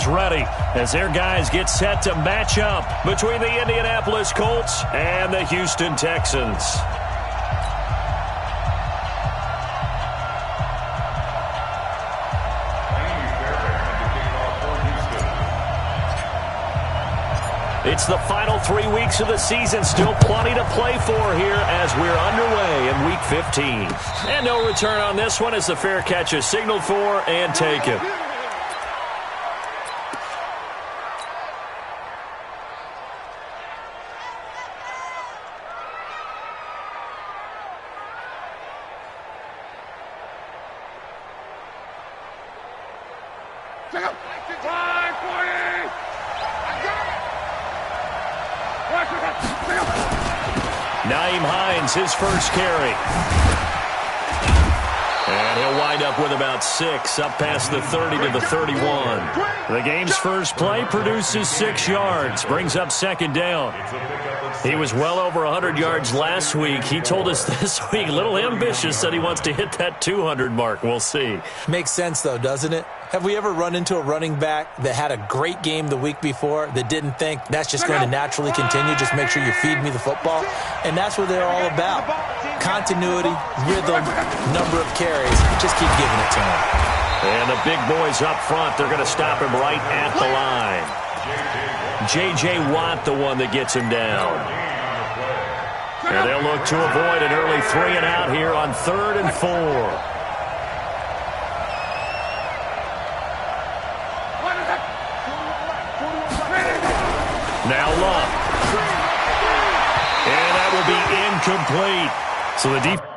is ready as their guys get set to match up between the Indianapolis Colts and the Houston Texans. It's the final 3 weeks of the season. Still plenty to play for here as we're underway in Week 15. And no return on this one as the fair catch is signaled for and taken. His first carry. And he'll wind up with about 6, up past the 30 to the 31. The game's first play produces 6 yards, brings up second down. He was well over 100 yards last week. He told us this week, a little ambitious, said he wants to hit that 200 mark. We'll see. Makes sense, though, doesn't it? Have we ever run into a running back that had a great game the week before that didn't think that's just going to naturally continue? Just make sure you feed me the football. And that's what they're all about. Continuity, rhythm, number of carries. Just keep giving it to him. And the big boys up front, they're going to stop him right at the line. J.J. Watt, the one that gets him down. And they'll look to avoid an early 3 and out here on 3rd and 4. Now Love. And that will be incomplete. So the defense.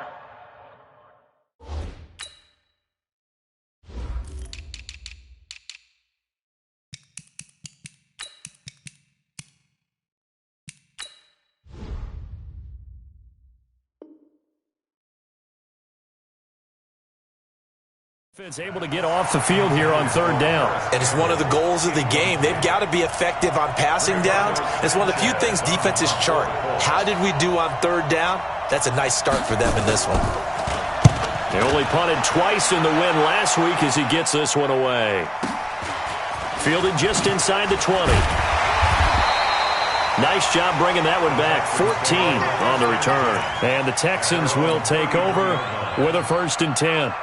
Able to get off the field here on 3rd down. And it's one of the goals of the game. They've got to be effective on passing downs. It's one of the few things defenses chart. How did we do on 3rd down? That's a nice start for them in this one. They only punted twice in the win last week as he gets this one away. Fielded just inside the 20. Nice job bringing that one back. 14 on the return. And the Texans will take over with a 1st and 10.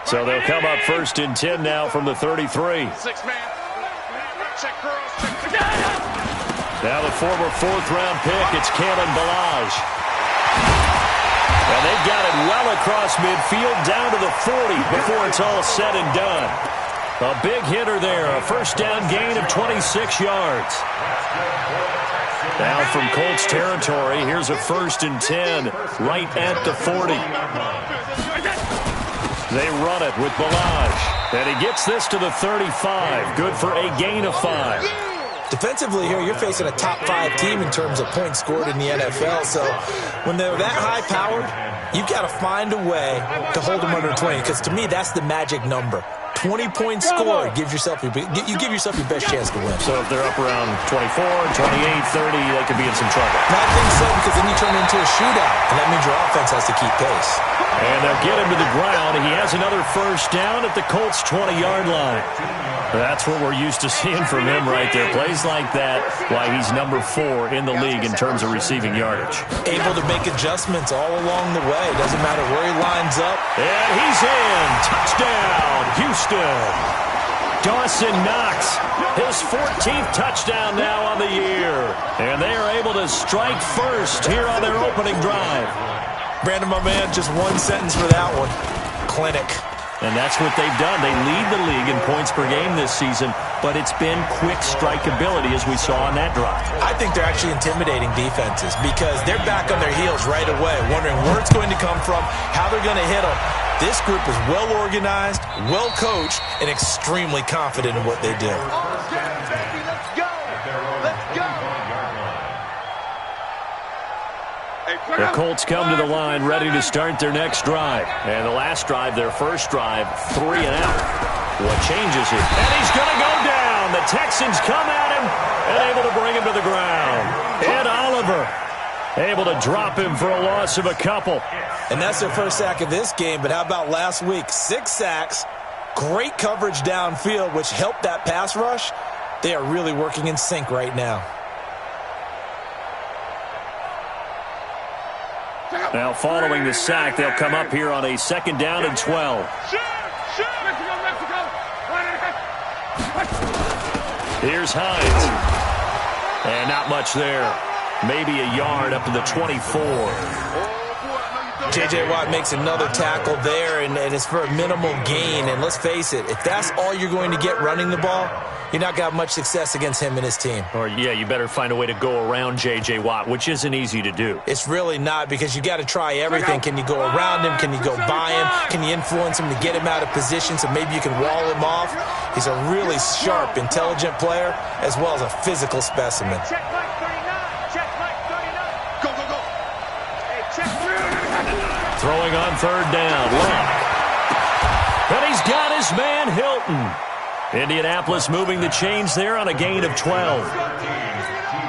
So they'll come up 1st and 10 now from the 33. 6-man. Check girls. Check. Now the former 4th-round pick, it's Kalen Ballage. And they've got it well across midfield down to the 40 before it's all said and done. A big hitter there, a 1st down gain of 26 yards. Now from Colts territory, here's a 1st and 10 right at the 40. They run it with Ballage. And he gets this to the 35. Good for a gain of 5. Defensively here, you're facing a top 5 team in terms of points scored in the NFL. So when they're that high-powered, you've got to find a way to hold them under 20. Because to me, that's the magic number. 20 points scored gives yourself your best chance to win. So if they're up around 24, 28, 30, they could be in some trouble. I think so, because then you turn it into a shootout, and that means your offense has to keep pace. And they'll get him to the ground. He has another 1st down at the Colts' 20-yard line. That's what we're used to seeing from him right there. Plays like that, why he's number 4 in the league in terms of receiving yardage. Able to make adjustments all along the way. Doesn't matter where he lines up. And he's in. Touchdown, Houston. Dawson Knox, his 14th touchdown now on the year. And they are able to strike first here on their opening drive. Brandon, my man, just one sentence for that one. Clinic. And that's what they've done. They lead the league in points per game this season, but it's been quick strikeability as we saw on that drive. I think they're actually intimidating defenses because they're back on their heels right away, wondering where it's going to come from, how they're going to hit them. This group is well organized, well coached, and extremely confident in what they do. Let's go. Let's go. The Colts come to the line ready to start their next drive. And the last drive, their first drive, 3 and out. What changes it? And he's going to go down. The Texans come at him and able to bring him to the ground. Ed Oliver Able to drop him for a loss of a couple. And that's their first sack of this game, but how about last week? 6 sacks, great coverage downfield, which helped that pass rush. They are really working in sync right now. Now, following the sack, they'll come up here on a 2nd down and 12. Here's Hines. And not much there. Maybe a yard up to the 24. J.J. Watt makes another tackle there, and it's for a minimal gain. And let's face it, if that's all you're going to get running the ball, you're not going to have much success against him and his team. Or, yeah, you better find a way to go around J.J. Watt, which isn't easy to do. It's really not, because you got to try everything. Can you go around him? Can you go by him? Can you influence him to get him out of position so maybe you can wall him off? He's a really sharp, intelligent player, as well as a physical specimen. Throwing on 3rd down. Luck. And he's got his man Hilton. Indianapolis moving the chains there on a gain of 12.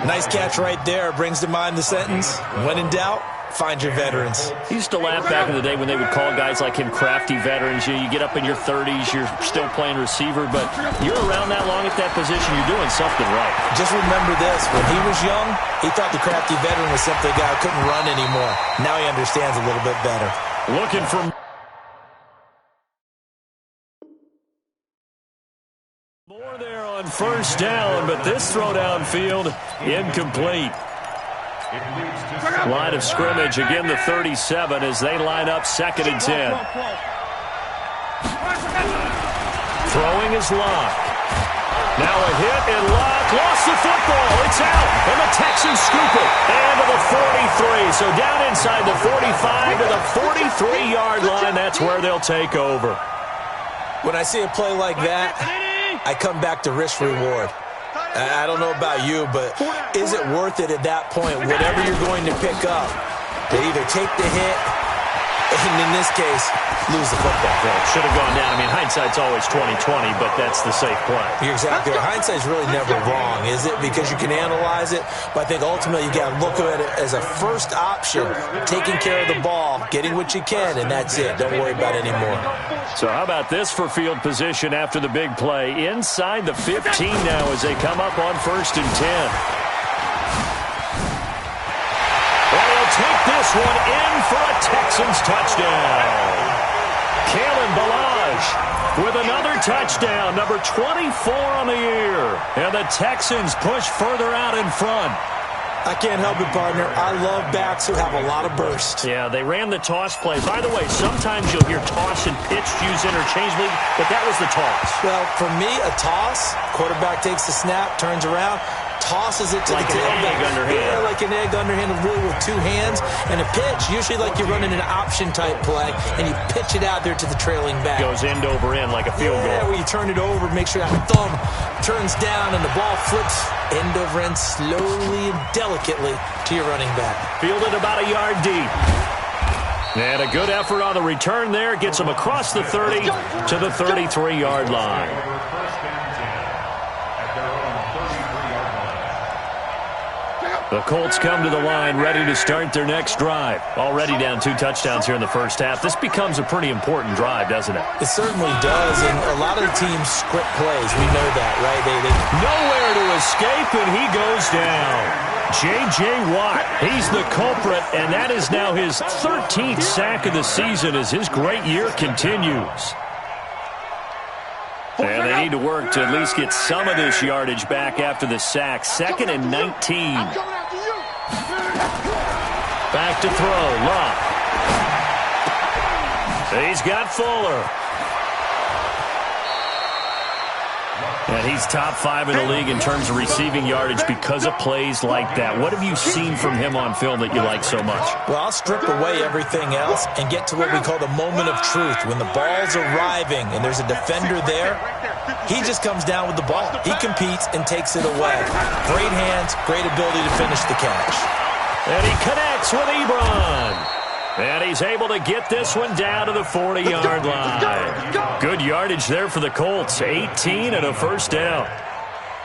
Nice catch right there. Brings to mind the sentence, when in doubt, find your veterans. He used to laugh back in the day when they would call guys like him crafty veterans. You get up in your 30s, you're still playing receiver, but you're around that long at that position, you're doing something right. Just remember this. When he was young, he thought the crafty veteran was simply a guy who couldn't run anymore. Now he understands a little bit better. Looking for more there on 1st down, but this throw downfield incomplete. Line of scrimmage, again the 37 as they line up 2nd and 10. Throwing is Locke. Now a hit, and Locke lost the football. It's out, and the Texans scoop it. And to the 43, so down inside the 45 to the 43-yard line. That's where they'll take over. When I see a play like that, I come back to risk reward. I don't know about you, but is it worth it at that point, whatever you're going to pick up, to either take the hit, and in this case, lose the football? Well, should have gone down. I mean, hindsight's always 20/20, but that's the safe play. You're exactly right. Hindsight's really never wrong, is it? Because you can analyze it, but I think ultimately you got to look at it as a first option, taking care of the ball, getting what you can, and that's it. Don't worry about it anymore. So how about this for field position after the big play? Inside the 15 now as they come up on 1st and 10. And he'll take this one in for a Texans touchdown. Kalen Ballage with another touchdown, number 24 on the year. And the Texans push further out in front. I can't help it, partner. I love backs who have a lot of burst. Yeah, they ran the toss play. By the way, sometimes you'll hear toss and pitch used interchangeably, but that was the toss. Well, for me, a toss, quarterback takes the snap, turns around, tosses it to like the tailback. Like an egg underhand. Yeah, like an egg underhand, really with 2 hands. And a pitch, usually like you're running an option-type play, and you pitch it out there to the trailing back. Goes end over end like a field goal. Yeah, where you turn it over, make sure that thumb turns down, and the ball flips end over end slowly and delicately to your running back. Fielded about a yard deep. And a good effort on the return there. Gets him across the 30 to the 33-yard line. The Colts come to the line ready to start their next drive. Already down 2 touchdowns here in the first half. This becomes a pretty important drive, doesn't it? It certainly does, and a lot of the teams script plays. We know that, right? They nowhere to escape, and he goes down. J.J. Watt, he's the culprit, and that is now his 13th sack of the season as his great year continues. And they need to work to at least get some of this yardage back after the sack. 2nd and 19. Back to throw. Locke. He's got Fuller. And he's top 5 in the league in terms of receiving yardage because of plays like that. What have you seen from him on film that you like so much? Well, I'll strip away everything else and get to what we call the moment of truth. When the ball's arriving and there's a defender there, he just comes down with the ball. He competes and takes it away. Great hands, great ability to finish the catch. And he connects with Ebron. And he's able to get this one down to the 40-yard line. Good yardage there for the Colts. 18 and a first down.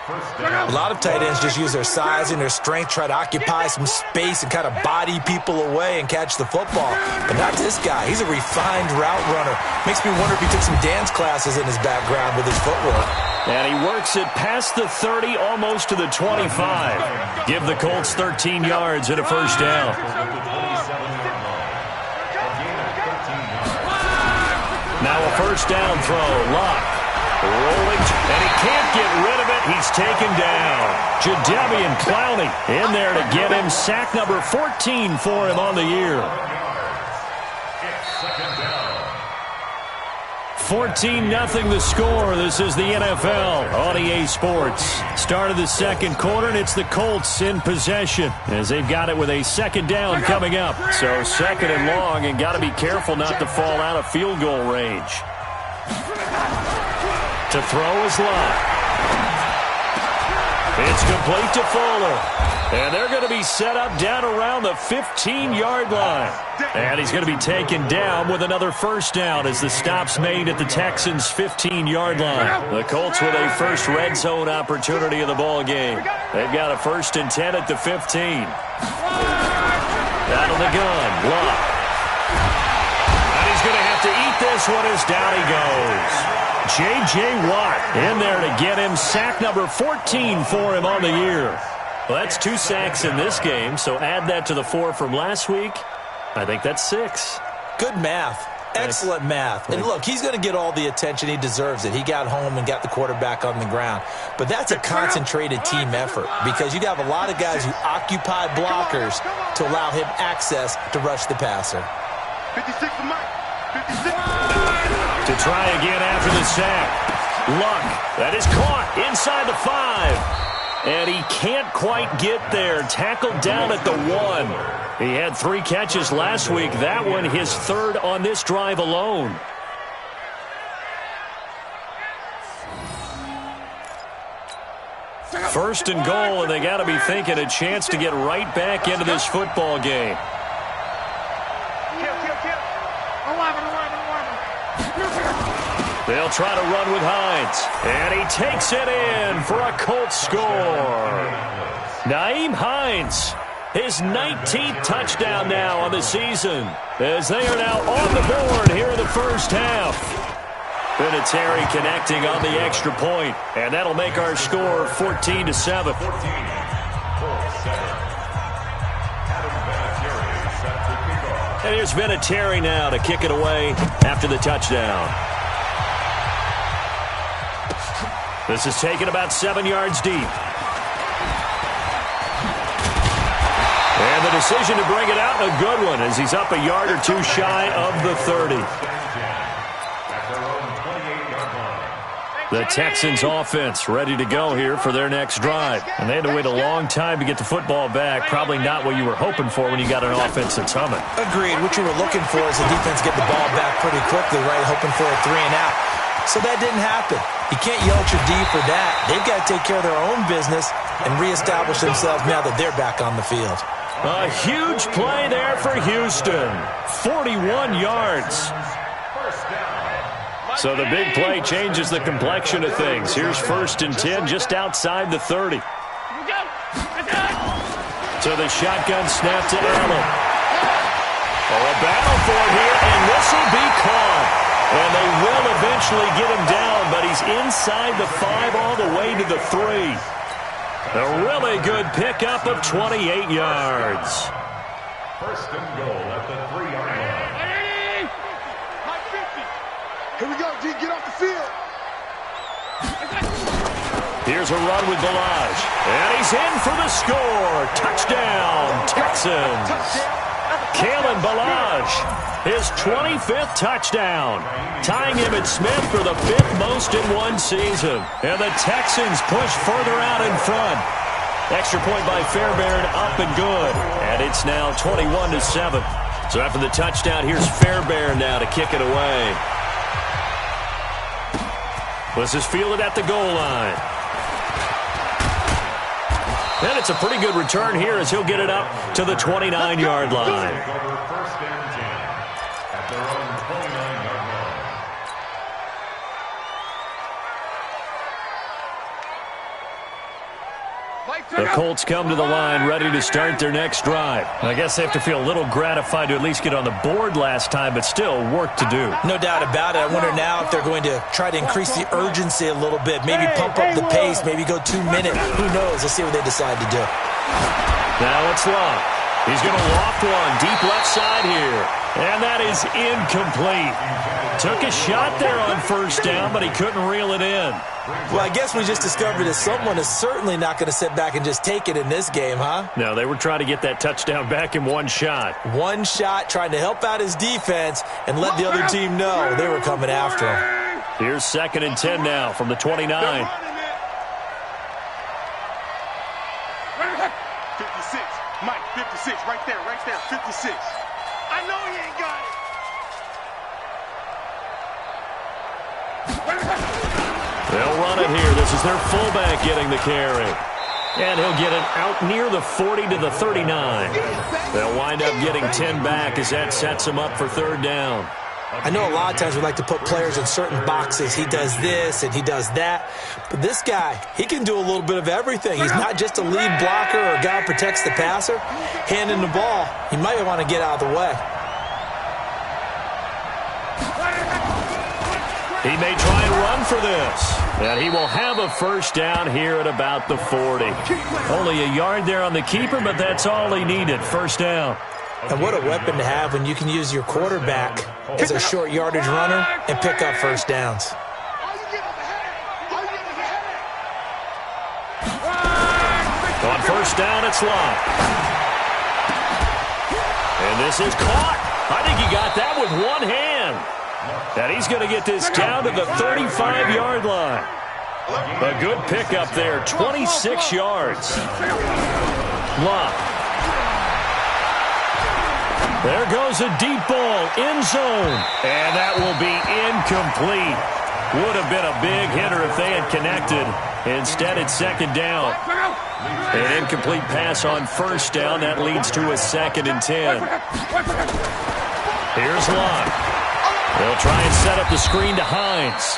A lot of tight ends just use their size and their strength, try to occupy some space and kind of body people away and catch the football. But not this guy. He's a refined route runner. Makes me wonder if he took some dance classes in his background with his footwork. And he works it past the 30, almost to the 25. Give the Colts 13 yards and a first down. Now a first down throw. Lock. Rolling, and he can't get rid of it. He's taken down. Jadeveon Clowney in there to get him. Sack number 14 for him on the year. 14-0 the score. This is the NFL on EA Sports. Start of the second quarter, and it's the Colts in possession as they've got it with a second down coming up. So second and long, and got to be careful not to fall out of field goal range. To throw is Locke. It's complete to Fuller. And they're going to be set up down around the 15-yard line. And he's going to be taken down with another first down as the stop's made at the Texans' 15-yard line. The Colts with a first red zone opportunity in the ball game. They've got a 1st and 10 at the 15. Out of the gun, Locke. And he's going to have to eat this one as down he goes. J.J. Watt in there to get him. Sack number 14 for him on the year. Well, that's 2 sacks in this game, so add that to the 4 from last week. I think that's 6. Good math. Excellent math. And look, he's going to get all the attention. He deserves it. He got home and got the quarterback on the ground. But that's a concentrated team effort because you have a lot of guys who occupy blockers to allow him access to rush the passer. 56 for Mike. 56. To try again after the sack. Luck. That is caught inside the 5. And he can't quite get there. Tackled down at the 1. He had 3 catches last week. That one his 3rd on this drive alone. First and goal, and they got to be thinking a chance to get right back into this football game. They'll try to run with Hines. And he takes it in for a Colts score. Nyheim Hines, his 19th touchdown now on the season, as they are now on the board here in the first half. Vinatieri connecting on the extra point, and that'll make our score 14-7. And here's Vinatieri now to kick it away after the touchdown. This is taken about 7 yards deep. And the decision to bring it out, a good one, as he's up a yard or 2 shy of the 30. The Texans offense ready to go here for their next drive. And they had to wait a long time to get the football back. Probably not what you were hoping for when you got an offense that's humming. Agreed. What you were looking for is the defense get the ball back pretty quickly, right? Hoping for a 3 and out. So that didn't happen. You can't yell at your D for that. They've got to take care of their own business and reestablish themselves now that they're back on the field. A huge play there for Houston. 41 yards. So the big play changes the complexion of things. Here's 1st and 10 just outside the 30. So the shotgun snap to Allen. Oh, a battle for it here, and this will be caught. And they will eventually get him down, but he's inside the 5 all the way to the 3. A really good pickup of 28 yards. 1st and goal at the 3-yard line. Here we go, G. Get off the field. Here's a run with Balaj. And he's in for the score. Touchdown, Texans. Kalen Balaj, his 25th touchdown, tying him at Smith for the 5th most in one season. And the Texans push further out in front. Extra point by Fairbairn, up and good. And it's now 21-7. So after the touchdown, here's Fairbairn now to kick it away. This is fielded at the goal line. And it's a pretty good return here as he'll get it up to the 29-yard line. 1st and 10 at their own 29-yard line. The Colts come to the line ready to start their next drive. I guess they have to feel a little gratified to at least get on the board last time, but still work to do. No doubt about it. I wonder now if they're going to try to increase the urgency a little bit, maybe pump up the pace, maybe go 2 minutes. Who knows? Let's see what they decide to do. Now it's Love. He's going to loft one deep left side here. And that is incomplete. Took a shot there on first down, but he couldn't reel it in. Well, I guess we just discovered that someone is certainly not going to sit back and just take it in this game, huh? No, they were trying to get that touchdown back in one shot. One shot, trying to help out his defense and let the other team know they were coming after him. Here's 2nd and 10 now from the 29. 56. Mike, 56. Right there. 56. I know he ain't got it. They'll run it here. This is their fullback getting the carry. And he'll get it out near the 40 to the 39. They'll wind up getting 10 back as that sets them up for 3rd down. I know a lot of times we like to put players in certain boxes. He does this and he does that. But this guy, he can do a little bit of everything. He's not just a lead blocker or a guy who protects the passer. Handing the ball, he might want to get out of the way. He may try and run for this. And he will have a 1st down here at about the 40. Only a yard there on the keeper, but that's all he needed. 1st down. And what a weapon to have when you can use your quarterback as a short yardage runner and pick up 1st downs. On 1st down, it's Love. And this is caught. I think he got that with one hand. And he's going to get this down to the 35-yard line. A good pickup there, 26 yards. Love. There goes a deep ball, end zone. And that will be incomplete. Would have been a big hitter if they had connected. Instead, it's 2nd down. An incomplete pass on 1st down. That leads to a 2nd and 10. Here's Love. They'll try and set up the screen to Hines.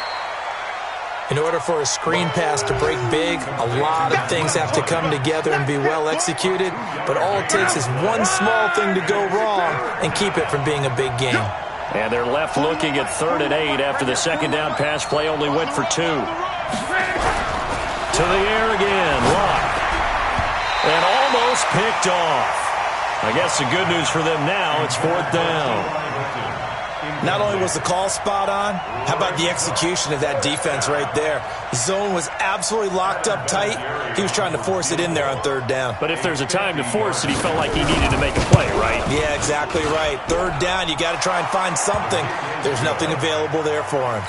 In order for a screen pass to break big, a lot of things have to come together and be well executed. But all it takes is one small thing to go wrong and keep it from being a big game. And they're left looking at 3rd and 8 after the 2nd down pass play only went for 2. To the air again, Love. And almost picked off. I guess the good news for them now, it's 4th down. Not only was the call spot on, how about the execution of that defense right there? The zone was absolutely locked up tight. He was trying to force it in there on 3rd down. But if there's a time to force it, he felt like he needed to make a play, right? Yeah, exactly right. 3rd down, you got to try and find something. There's nothing available there for him.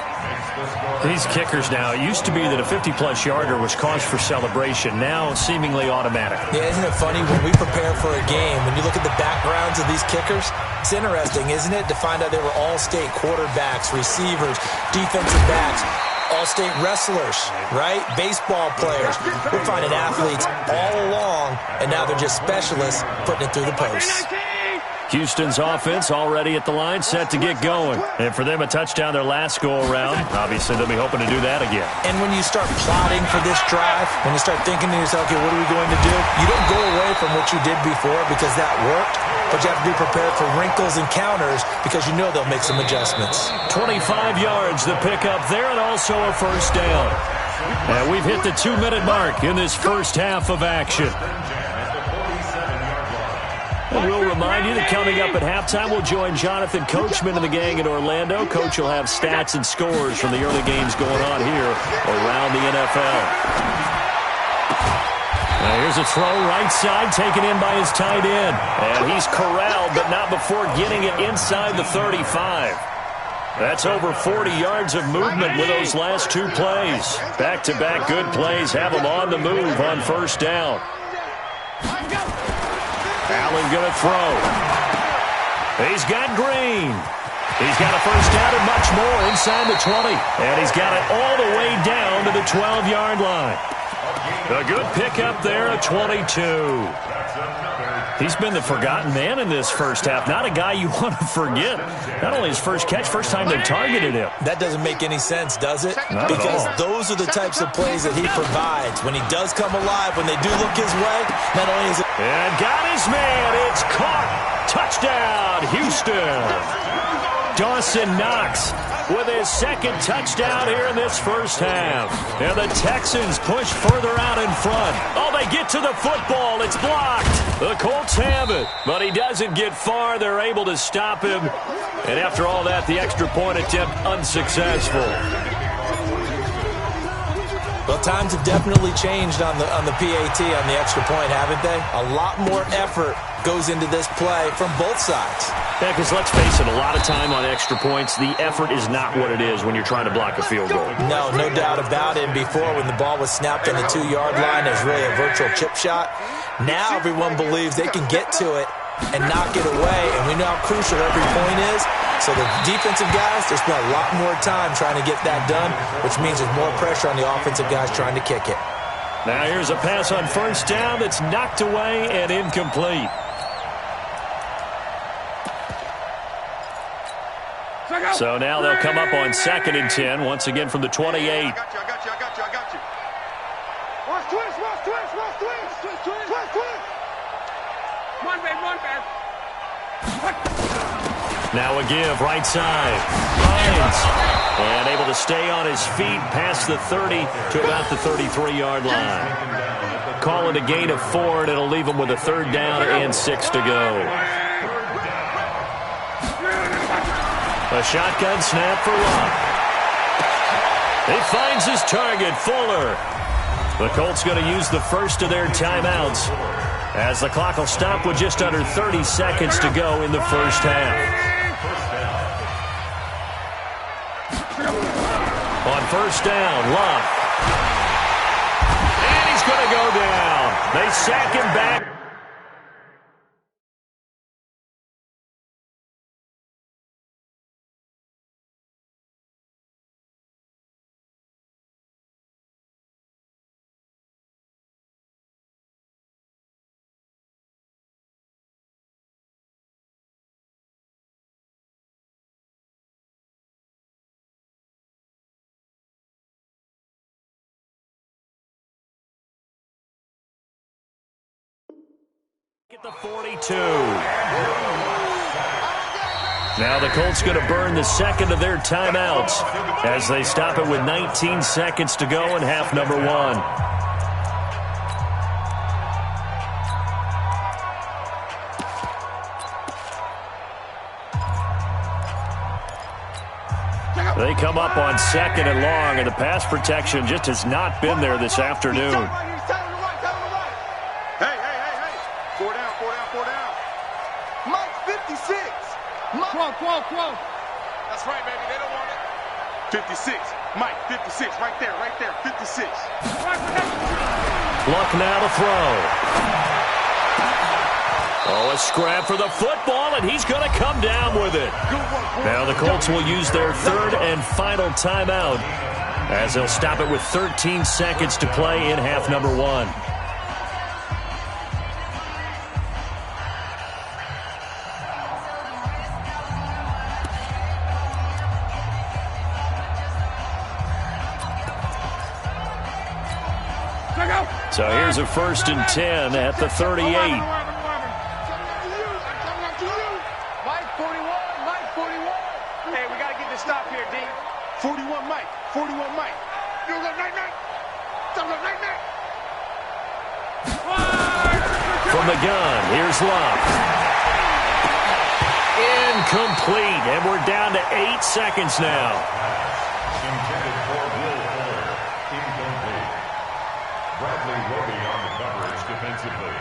These kickers now, it used to be that a 50-plus yarder was cause for celebration. Now, seemingly automatic. Yeah, isn't it funny when we prepare for a game, when you look at the backgrounds of these kickers, it's interesting, isn't it, to find out they were all-state quarterbacks, receivers, defensive backs, all-state wrestlers, right? Baseball players. We're finding athletes all along, and now they're just specialists putting it through the posts. Houston's offense already at the line, set to get going. And for them, a touchdown their last go-around. Obviously, they'll be hoping to do that again. And when you start plotting for this drive, when you start thinking to yourself, okay, what are we going to do? You don't go away from what you did before because that worked, but you have to be prepared for wrinkles and counters because you know they'll make some adjustments. 25 yards, the pickup there, and also a 1st down. And we've hit the 2-minute mark in this first half of action. And we'll remind you that coming up at halftime, we'll join Jonathan Coachman and the gang in Orlando. Coach will have stats and scores from the early games going on here around the NFL. Now here's a throw right side taken in by his tight end. And he's corralled, but not before getting it inside the 35. That's over 40 yards of movement with those last 2 plays. Back-to-back good plays have him on the move on 1st down. Allen going to throw. He's got Green. He's got a 1st down and much more inside the 20. And he's got it all the way down to the 12-yard line. A good pickup there at 22. He's been the forgotten man in this first half. Not a guy you want to forget. Not only his first catch, first time they targeted him. That doesn't make any sense, does it? Not because at all. Those are the types of plays that he provides. When he does come alive, when they do look his way, not only is it... And got his man. It's caught. Touchdown, Houston. Dawson Knox with his second touchdown here in this first half. And the Texans push further out in front. Oh, they get to the football. It's blocked. The Colts have it, but he doesn't get far. They're able to stop him. And after all that, the extra point attempt unsuccessful. Well, times have definitely changed on the PAT, on the extra point, haven't they? A lot more effort goes into this play from both sides. Yeah, because let's face it, a lot of time on extra points, the effort is not what it is when you're trying to block a field goal. No doubt about it. Before, when the ball was snapped on the 2-yard line, there's really a virtual chip shot. Now everyone believes they can get to it and knock it away, and we know how crucial every point is. So the defensive guys, they spend a lot more time trying to get that done, which means there's more pressure on the offensive guys trying to kick it. Now here's a pass on first down that's knocked away and incomplete. So now they'll come up on 2nd and 10, once again from the 28. I got you. Watch twist. One, man. Now a give, right side. Lyons. And able to stay on his feet past the 30 to about the 33-yard line. Call it a gain of 4, and it'll leave him with a 3rd down and 6 to go. A shotgun snap for Locke. He finds his target, Fuller. The Colts going to use the first of their timeouts as the clock will stop with just under 30 seconds to go in the first half. On first down, Locke. And he's going to go down. They sack him back. At the 42. Now the Colts going to burn the second of their timeouts as they stop it with 19 seconds to go in half number 1. They come up on 2nd and long, and the pass protection just has not been there this afternoon. Quo. That's right, baby. They don't want it. 56. Mike, 56. Right there. 56. Luck now to throw. Oh, a scrap for the football, and he's going to come down with it. Now the Colts will use their 3rd and final timeout as they'll stop it with 13 seconds to play in half number 1. So here's a 1st and 10 at the 38. Mike 41. Hey, we got to get this stop here, D. 41 Mike. You go night. From the gun, here's Locke. Incomplete, and we're down to 8 seconds now. Intended for Will Fuller. Incomplete. Bradley Roby on the coverage defensively.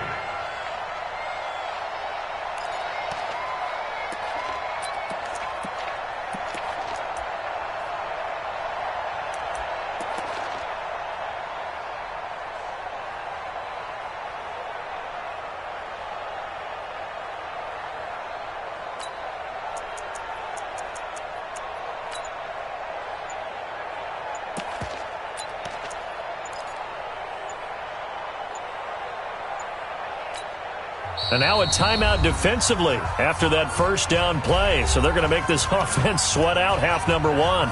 And now a timeout defensively after that first down play. So they're going to make this offense sweat out half number one.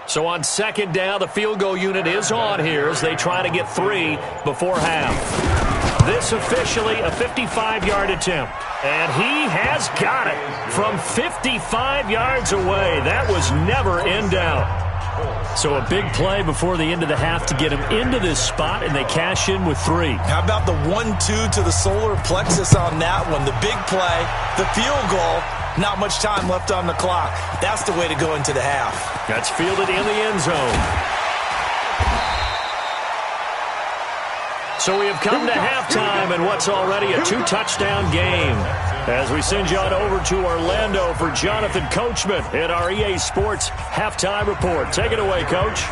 So on second down, the field goal unit is on here as they try to get 3 before half. This officially a 55-yard attempt. And he has got it from 55 yards away. That was never in doubt. So a big play before the end of the half to get him into this spot, and they cash in with 3. How about the 1-2 to the solar plexus on that one? The big play, the field goal. Not much time left on the clock. That's the way to go into the half. That's fielded in the end zone. So we have come to halftime in what's already a 2-touchdown game. As we send you on over to Orlando for Jonathan Coachman in our EA Sports Halftime Report. Take it away, Coach.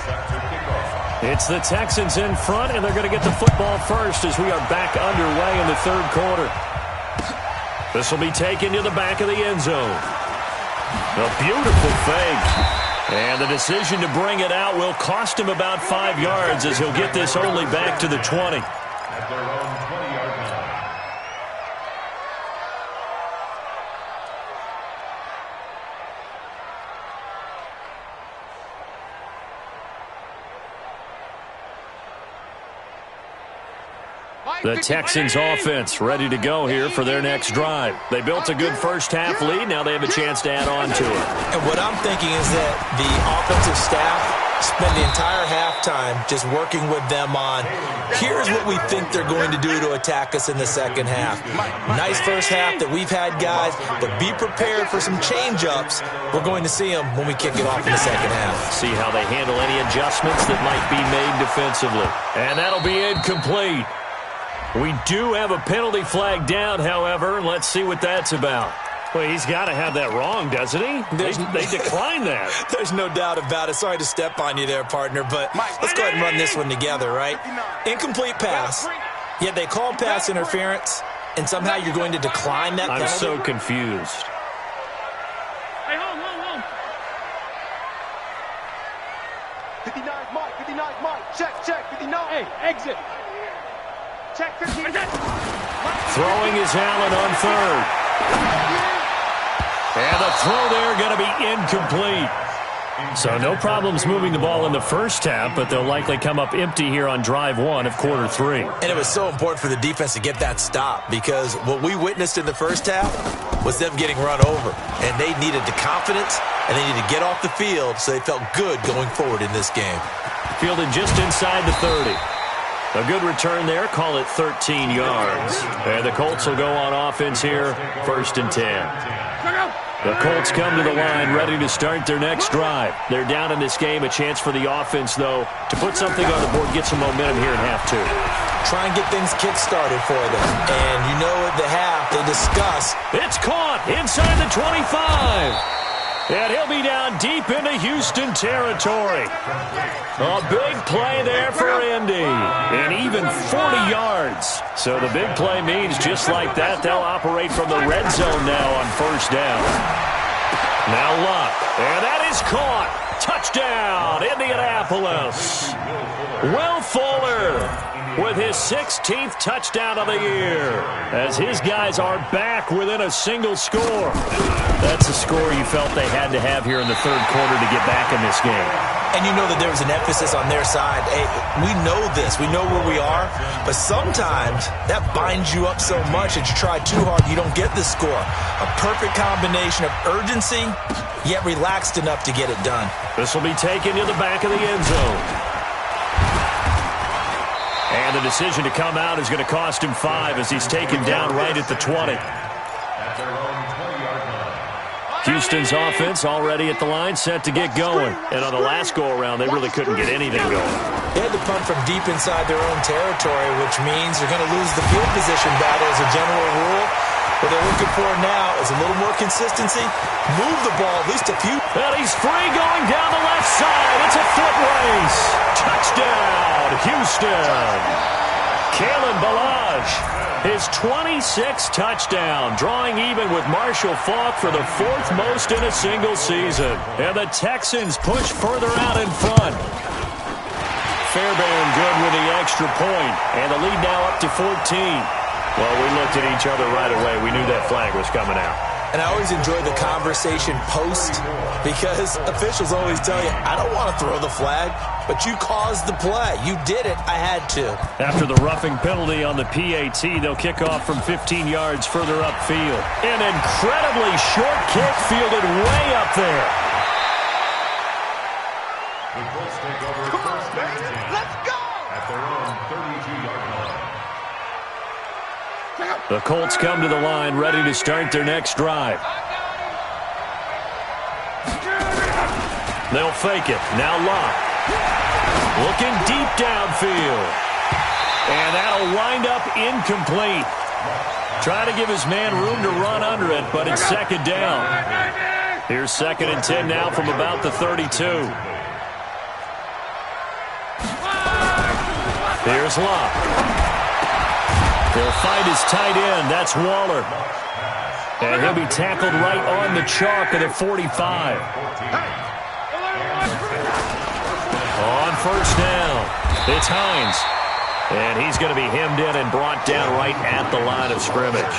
It's the Texans in front, and they're going to get the football first as we are back underway in the third quarter. This will be taken to the back of the end zone. A beautiful fake. And the decision to bring it out will cost him about 5 yards as he'll get this only back to the 20. At their own 20-yard line. The Texans offense ready to go here for their next drive. They built a good first-half lead. Now they have a chance to add on to it. And what I'm thinking is that the offensive staff spend the entire halftime just working with them on, here's what we think they're going to do to attack us in the second half. Nice first half that we've had, guys, but be prepared for some change-ups. We're going to see them when we kick it off in the second half. See how they handle any adjustments that might be made defensively. And that'll be incomplete. We do have a penalty flag down, however. Let's see what that's about. Well, he's got to have that wrong, doesn't he? They declined that. There's no doubt about it. Sorry to step on you there, partner, but let's go ahead and run this one together, right? Incomplete pass. Yet they call pass interference, and somehow you're going to decline that penalty? I'm so confused. Hey, hold. 59 Mike. Check, 59. Hey, exit. Check 15. Throwing is Allen on third. And the throw there going to be incomplete. So no problems moving the ball in the first half, but they'll likely come up empty here on drive 1 of quarter 3. And it was so important for the defense to get that stop because what we witnessed in the first half was them getting run over. And they needed the confidence, and they needed to get off the field so they felt good going forward in this game. Fielded just inside the 30. A good return there. Call it 13 yards. And the Colts will go on offense here, 1st and 10. The Colts come to the line ready to start their next drive. They're down in this game. A chance for the offense, though, to put something on the board, get some momentum here in half 2. Try and get things kick-started for them. And you know at the half, they discuss. It's caught inside the 25. And he'll be down deep into Houston territory. A big play there for Indy. And even 40 yards. So the big play means just like that, they'll operate from the red zone now on 1st down. Now Luck. And that is caught. Touchdown, Indianapolis. Will Fuller with his 16th touchdown of the year as his guys are back within a single score. That's a score you felt they had to have here in the third quarter to get back in this game. And you know that there was an emphasis on their side. Hey, we know this. We know where we are. But sometimes that binds you up so much that you try too hard, you don't get the score. A perfect combination of urgency, yet relaxed enough to get it done. This will be taken to the back of the end zone. And the decision to come out is going to cost him 5 as he's taken down right at the 20. At their own 20-yard line. Houston's offense already at the line, set to get going. And on the last go-around, they really couldn't get anything going. They had to punt from deep inside their own territory, which means you're going to lose the field position battle as a general rule. What they're looking for now is a little more consistency. Move the ball at least a few. And he's free going down the left side. It's a foot race. Touchdown, Houston. Kalen Ballage, his 26th touchdown, drawing even with Marshall Faulk for the 4th most in a single season. And the Texans push further out in front. Fairbairn good with the extra point, and the lead now up to 14. Well, we looked at each other right away. We knew that flag was coming out. And I always enjoy the conversation post because officials always tell you, I don't want to throw the flag, but you caused the play. You did it. I had to. After the roughing penalty on the PAT, they'll kick off from 15 yards further upfield. An incredibly short kick fielded way up there. The Colts take over first and 10. Let's go! At their own 32-yard line. The Colts come to the line ready to start their next drive. They'll fake it. Now Locke. Looking deep downfield. And that'll wind up incomplete. Try to give his man room to run under it, but it's second down. Here's 2nd and 10 now from about the 32. Here's Locke. He'll find his tight end. That's Waller. And he'll be tackled right on the chalk of the 45. On first down, it's Hines. And he's going to be hemmed in and brought down right at the line of scrimmage.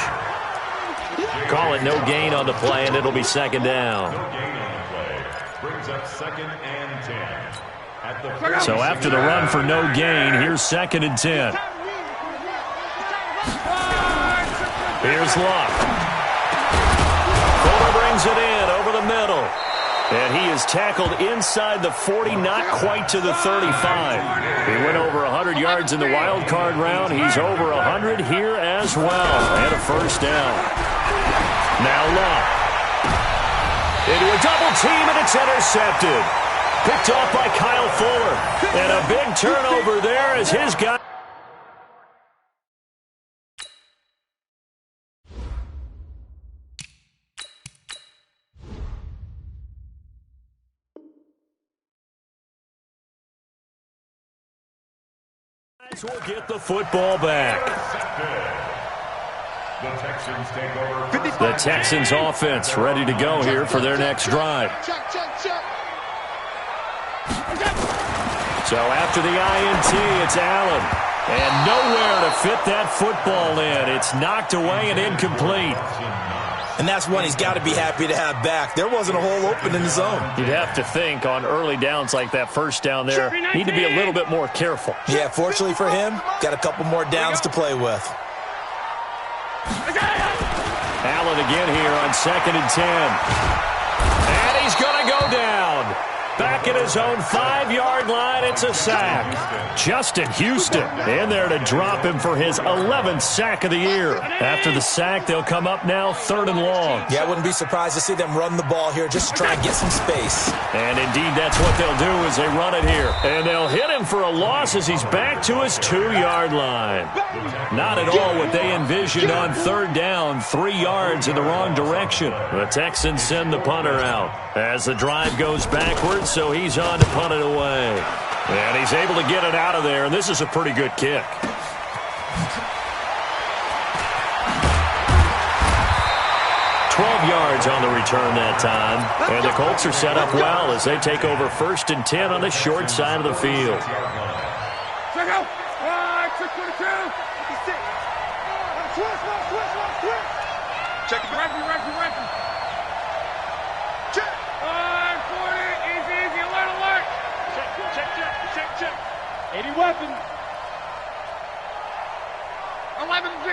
Call it no gain on the play, and it'll be second down. No gain on the play. Brings up 2nd and 10. So after the run for no gain, here's 2nd and 10. Here's Locke. Fuller brings it in over the middle. And he is tackled inside the 40, not quite to the 35. He went over 100 yards in the wild card round. He's over 100 here as well. And a first down. Now Locke. Into a double team, and it's intercepted. Picked off by Kyle Fuller. And a big turnover there as his guy. Will get the football back. The Texans offense ready to go here for their next drive. So after the INT, it's Allen. And nowhere to fit that football in. It's knocked away and incomplete. And that's one he's got to be happy to have back. There wasn't a hole open in the zone. You'd have to think on early downs like that first down there, need to be a little bit more careful. Yeah, fortunately for him, got a couple more downs to play with. Allen again here on 2nd and 10. And he's going to go down. Back at his own 5-yard line, it's a sack. Justin Houston in there to drop him for his 11th sack of the year. After the sack, they'll come up now 3rd and long. Yeah, I wouldn't be surprised to see them run the ball here just to try and get some space. And indeed, that's what they'll do as they run it here. And they'll hit him for a loss as he's back to his 2-yard line. Not at all what they envisioned on 3rd down, 3 yards in the wrong direction. The Texans send the punter out as the drive goes backwards, so he's on to punt it away. And he's able to get it out of there, and this is a pretty good kick. Yards on the return that time. And the Colts are set up well as they take over 1st and 10 on the short side of the field. Check out. 622. 56. Switch. Check it. Referee. Check. 40. Easy. Alert. Check. 80 weapon. 11B.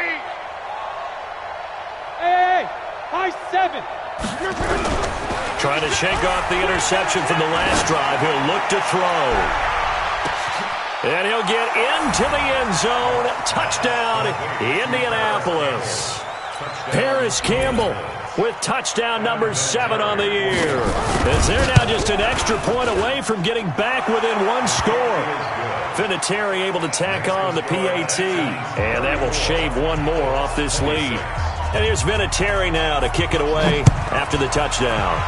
Hey. High 7. Trying to shake off the interception from the last drive. He'll look to throw. And he'll get into the end zone. Touchdown, Indianapolis. Paris Campbell with touchdown number 7 on the year. As they're now just an extra point away from getting back within 1 score. Vinatieri able to tack on the PAT, and that will shave 1 more off this lead. And here's Vinatieri now to kick it away after the touchdown.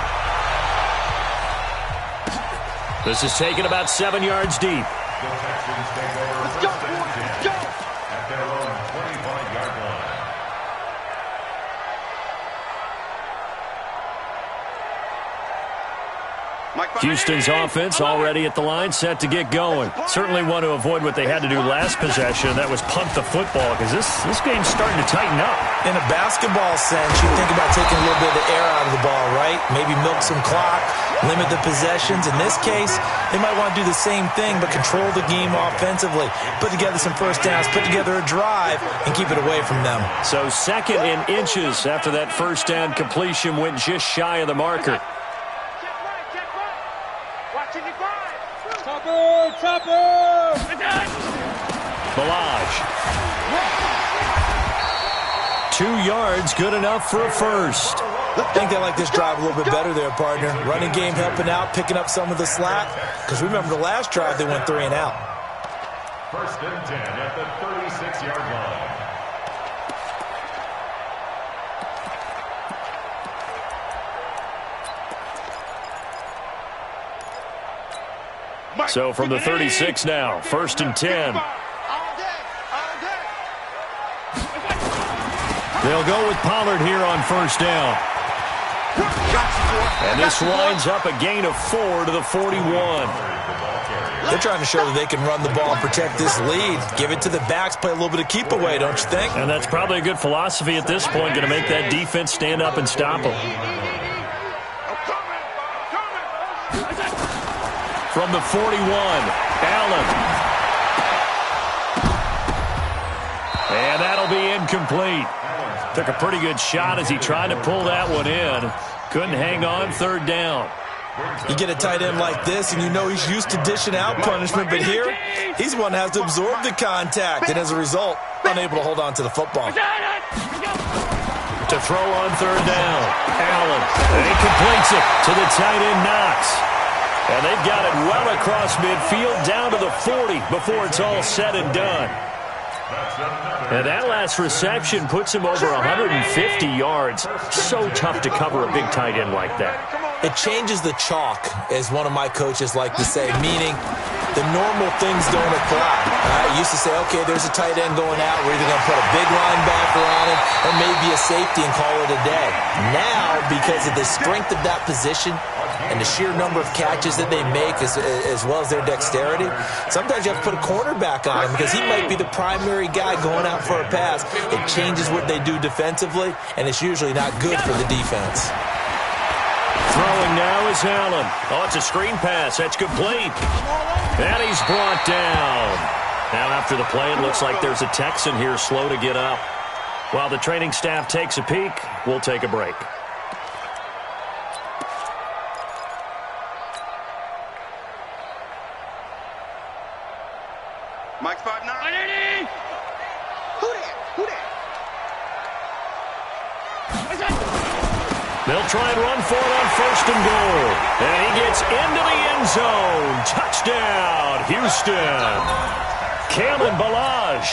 This is taken about 7 yards deep. The Texans take over first and 10 at their own 25-yard line. Houston's offense already at the line, set to get going. Certainly want to avoid what they had to do last possession. That was punt the football, because this game's starting to tighten up. In a basketball sense, you think about taking a little bit of the air out of the ball, right? Maybe milk some clock, limit the possessions. In this case, they might want to do the same thing, but control the game offensively. Put together some first downs, put together a drive, and keep it away from them. So 2nd in inches after that first down completion went just shy of the marker. Balaj. 2 yards, good enough for a first. I think they like this drive a little bit better there, partner. Running game helping out, picking up some of the slack. Because remember the last drive, they went 3 and out. First and 10 at the 36-yard line. So from the 36 now, 1st and 10. They'll go with Pollard here on first down. And this winds up a gain of 4 to the 41. They're trying to show that they can run the ball and protect this lead. Give it to the backs, play a little bit of keep away, don't you think? And that's probably a good philosophy at this point, going to make that defense stand up and stop them. From the 41, Allen. And that'll be incomplete. Took a pretty good shot as he tried to pull that one in. Couldn't hang on, 3rd down. You get a tight end like this, and you know he's used to dishing out punishment, but here, he's the one that has to absorb the contact, and as a result, unable to hold on to the football. To throw on 3rd down, Allen. And he completes it to the tight end, Knox. And they've got it well across midfield, down to the 40 before it's all said and done. And that last reception puts him over 150 yards. So tough to cover a big tight end like that. It changes the chalk, as one of my coaches like to say, meaning the normal things don't apply. I used to say, okay, there's a tight end going out. We're either going to put a big linebacker on him or maybe a safety and call it a day. Now, because of the strength of that position and the sheer number of catches that they make as well as their dexterity, sometimes you have to put a cornerback on him because he might be the primary guy going out for a pass. It changes what they do defensively, and it's usually not good for the defense. Throwing now is Allen. Oh, it's a screen pass. That's complete. And he's brought down. Now after the play, it looks like there's a Texan here slow to get up. While the training staff takes a peek, we'll take a break. Mike's 5'9". Who that? They'll try and run for it on 1st and goal. And he gets into the end zone. Touchdown, Houston. Kalen Balaj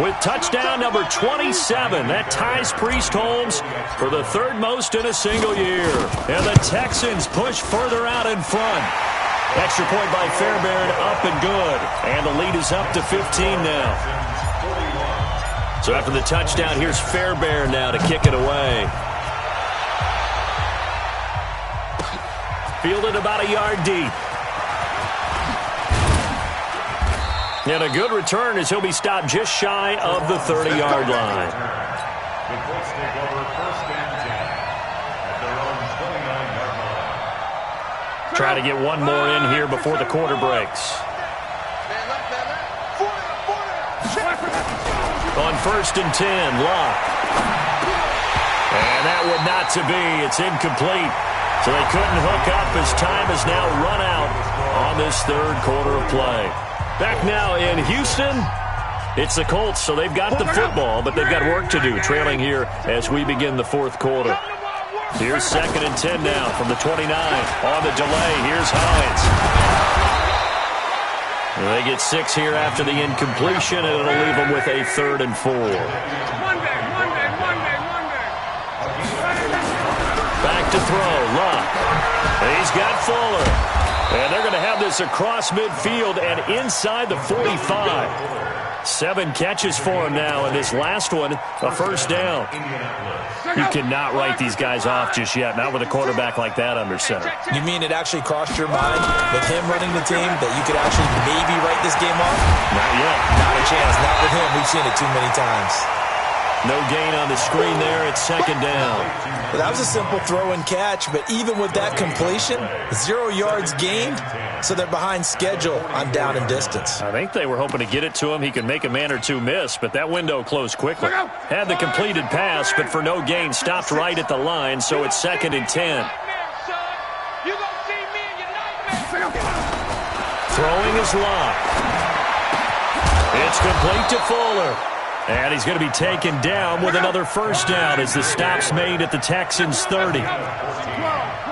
with touchdown number 27. That ties Priest Holmes for the 3rd most in a single year. And the Texans push further out in front. Extra point by Fairbairn, up and good. And the lead is up to 15 now. So after the touchdown, here's Fairbairn now to kick it away. Fielded about a yard deep. And a good return as he'll be stopped just shy of the 30-yard line. The Colts take over 1st and 10 at their own 29-yard line. Try to get one more in here before the quarter breaks. On 1st and 10, Locke. And that would not to be. It's incomplete. So they couldn't hook up as time has now run out on this 3rd quarter of play. Back now in Houston, it's the Colts, so they've got the football, but they've got work to do, trailing here as we begin the 4th quarter. Here's 2nd and 10 now from the 29. On the delay, here's Hines. They get 6 here after the incompletion, and it'll leave them with a 3rd and 4. Back to throw, Luck. He's got Fuller. And they're going to have this across midfield and inside the 45. 7 catches for him now, and this last one, a first down. You cannot write these guys off just yet, not with a quarterback like that under center. You mean it actually crossed your mind with him running the team that you could actually maybe write this game off? Not yet. Not a chance. Not with him. We've seen it too many times. No gain on the screen there. It's 2nd down. Well, that was a simple throw and catch, but even with that completion, 0 yards gained, so they're behind schedule on down and distance. I think they were hoping to get it to him. He could make a man or two miss, but that window closed quickly. Had the completed pass, but for no gain, stopped right at the line, so it's 2nd and 10. Throwing is Locke. It's complete to Fuller. And he's going to be taken down with another first down as the stop's made at the Texans' 30.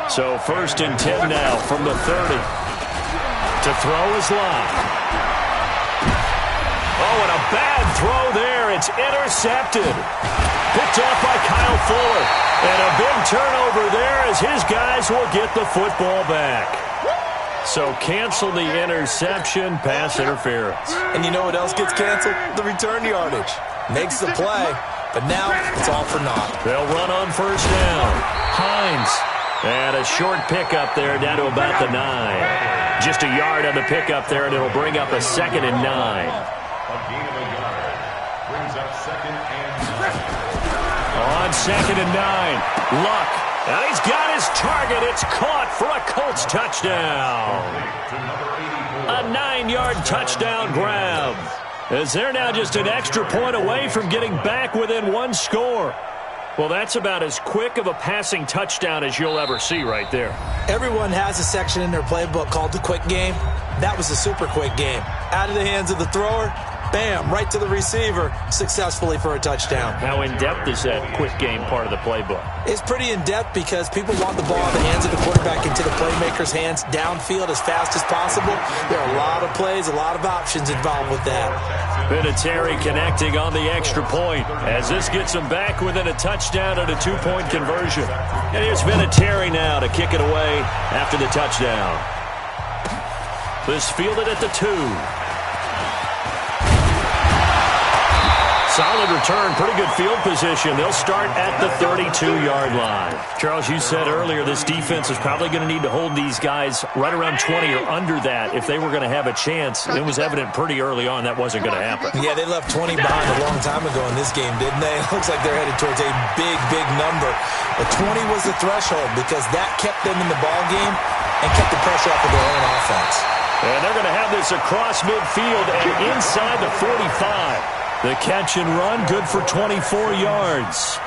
So 1st and 10 now from the 30. To throw is Locke. Oh, and a bad throw there. It's intercepted. Picked off by Kyle Fuller. And a big turnover there as his guys will get the football back. So cancel the interception, pass interference. And you know what else gets canceled? The return yardage. Makes the play, but now it's all for naught. They'll run on first down. Hines. And a short pickup there down to about the 9. Just a yard on the pickup there, and it'll bring up a 2nd and 9. A gain of a yard. Brings up 2nd and 9. On 2nd and 9. Luck. And he's got his target. It's caught for a Colts touchdown. A 9-yard touchdown grab. As they're now just an extra point away from getting back within 1 score. Well, that's about as quick of a passing touchdown as you'll ever see right there. Everyone has a section in their playbook called the quick game. That was a super quick game. Out of the hands of the thrower, bam, right to the receiver, successfully for a touchdown. How in-depth is that quick game part of the playbook? It's pretty in-depth because people want the ball in the hands of the quarterback into the playmaker's hands downfield as fast as possible. There are a lot of plays, a lot of options involved with that. Vinatieri connecting on the extra point as this gets them back within a touchdown and a 2-point conversion. And here's Vinatieri now to kick it away after the touchdown. This fielded at the 2. Solid return, pretty good field position. They'll start at the 32-yard line. Charles, you said earlier this defense is probably going to need to hold these guys right around 20 or under that if they were going to have a chance. It was evident pretty early on that wasn't going to happen. Yeah, they left 20 behind a long time ago in this game, didn't they? It looks like they're headed towards a big, big number. But 20 was the threshold because that kept them in the ball game and kept the pressure off of their own offense. And they're going to have this across midfield and inside the 45. The catch and run, good for 24 yards.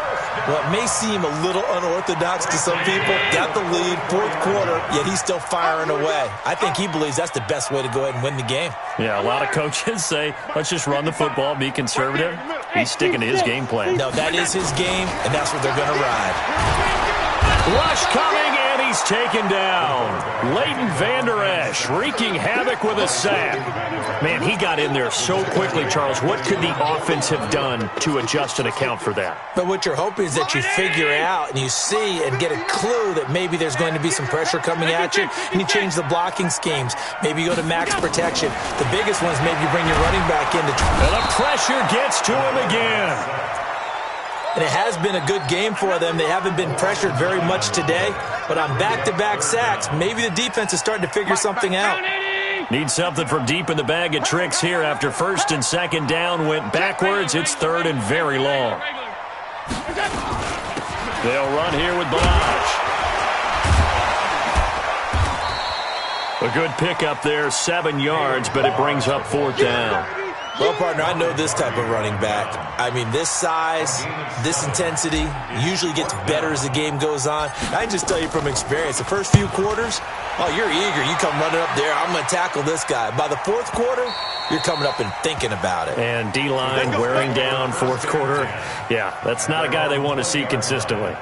Well, it may seem a little unorthodox to some people. Got the lead, 4th quarter, yet he's still firing away. I think he believes that's the best way to go ahead and win the game. Yeah, a lot of coaches say, let's just run the football, be conservative. He's sticking to his game plan. No, that is his game, and that's what they're going to ride. Rush coming, and he's taken down. Leighton Vander Esch wreaking havoc with a sack. Man, he got in there so quickly, Charles. What could the offense have done to adjust and account for that? But what you're hoping is that you figure out and you see and get a clue that maybe there's going to be some pressure coming at you, and you change the blocking schemes. Maybe you go to max protection. The biggest one is maybe you bring your running back in. And the pressure gets to him again. And it has been a good game for them. They haven't been pressured very much today. But on back-to-back sacks, maybe the defense is starting to figure something out. Need something from deep in the bag of tricks here after 1st and 2nd down went backwards. It's 3rd and very long. They'll run here with Balazs. A good pickup there, 7 yards, but it brings up 4th down. Well, partner, I know this type of running back. I mean, this size, this intensity usually gets better as the game goes on. I can just tell you from experience, the first few quarters, oh, you're eager. You come running up there, I'm going to tackle this guy. By the 4th quarter, you're coming up and thinking about it. And D-line wearing down 4th quarter. Yeah, that's not a guy they want to see consistently.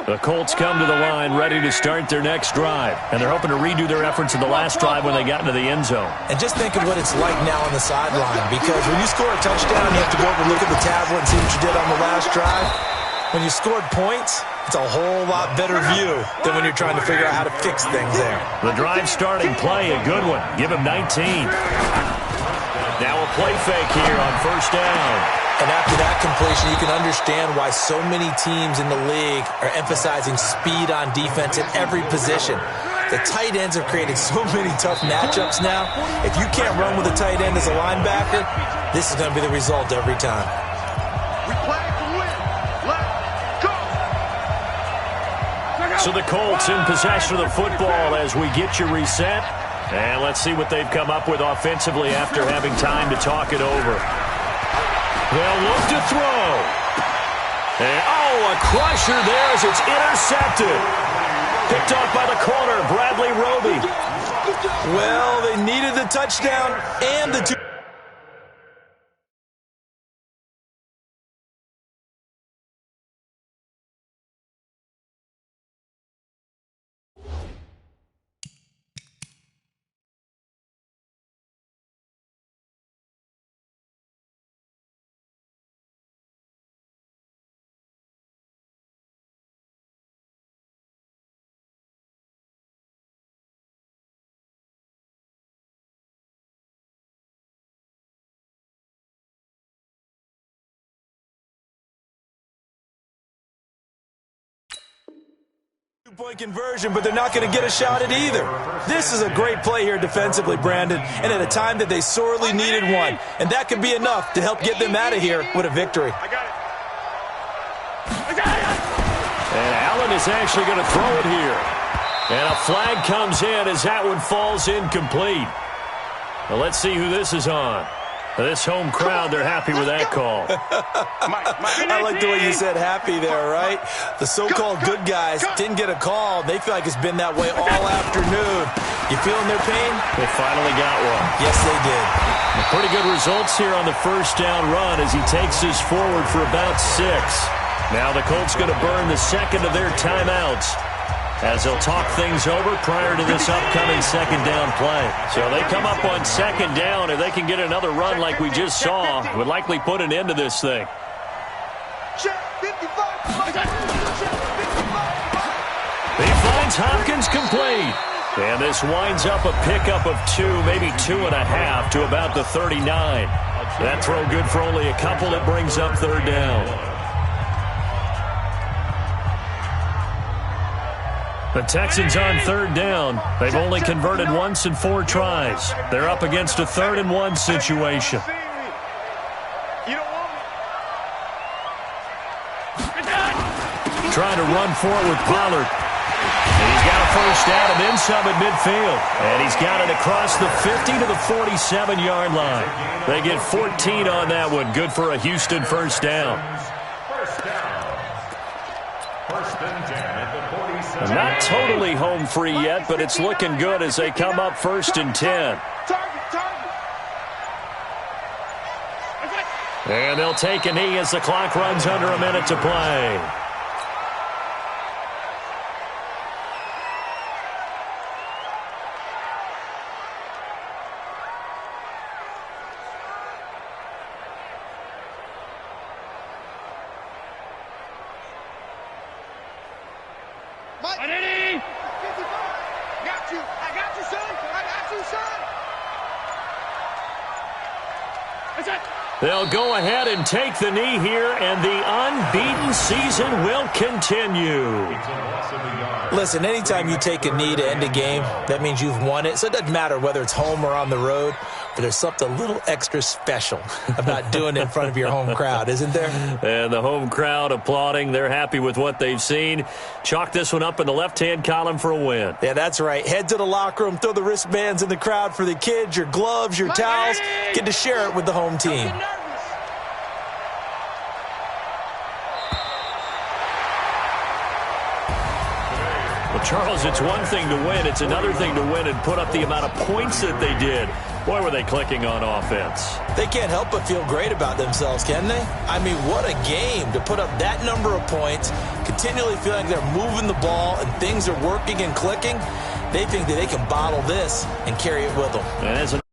The Colts come to the line ready to start their next drive, and they're hoping to redo their efforts in the last drive when they got into the end zone. And just think of what it's like now on the sideline, because when you score a touchdown, you have to go over and look at the tablet and see what you did on the last drive. When you scored points, it's a whole lot better view than when you're trying to figure out how to fix things there. The drive starting play, a good one. Give him 19. Now a play fake here on first down. And after that completion, you can understand why so many teams in the league are emphasizing speed on defense at every position. The tight ends have created so many tough matchups now. If you can't run with a tight end as a linebacker, this is going to be the result every time. We play to win. Let's go. So the Colts in possession of the football as we get you reset. And let's see what they've come up with offensively after having time to talk it over. They'll look to throw. And, a crusher there as it's intercepted. Picked off by the corner, Bradley Roby. Well, they needed the touchdown and the two. Two-point conversion, but they're not going to get a shot at either. This is a great play here defensively, Brandon, and at a time that they sorely needed one. And that could be enough to help get them out of here with a victory. I got it. And Allen is actually going to throw it here. And a flag comes in as that one falls incomplete. Well, let's see who this is on. This home crowd, they're happy with that call. I like the way you said happy there, right? The so-called good guys didn't get a call. They feel like it's been that way all afternoon. You feeling their pain? They finally got one. Yes, they did. Pretty good results here on the first down run as he takes this forward for about 6. Now the Colts going to burn the second of their timeouts as they'll talk things over prior to this upcoming second down play. So they come up on second down. If they can get another run like we just saw, it would likely put an end to this thing. He finds Hopkins complete. And this winds up a pickup of 2, maybe 2.5 to about the 39. That throw good for only a couple. It brings up third down. The Texans on third down. They've only converted once in 4 tries. They're up against a 3rd and 1 situation. Trying to run for it with Pollard. And he's got a first down and then some at midfield. And he's got it across the 50 to the 47-yard line. They get 14 on that one. Good for a Houston first down. Not totally home free yet, but it's looking good as they come up 1st and 10. And they'll take a knee as the clock runs under a minute to play. They'll go ahead and take the knee here, and the unbeaten season will continue. Listen, anytime you take a knee to end a game, that means you've won it. So it doesn't matter whether it's home or on the road, but there's something a little extra special about doing it in front of your home crowd, isn't there? And the home crowd applauding. They're happy with what they've seen. Chalk this one up in the left-hand column for a win. Yeah, that's right. Head to the locker room, throw the wristbands in the crowd for the kids, your gloves, your towels. Get to share it with the home team. Well, Charles, it's one thing to win. It's another thing to win and put up the amount of points that they did. Boy, were they clicking on offense. They can't help but feel great about themselves, can they? I mean, what a game to put up that number of points, continually feeling like they're moving the ball and things are working and clicking. They think that they can bottle this and carry it with them. And as a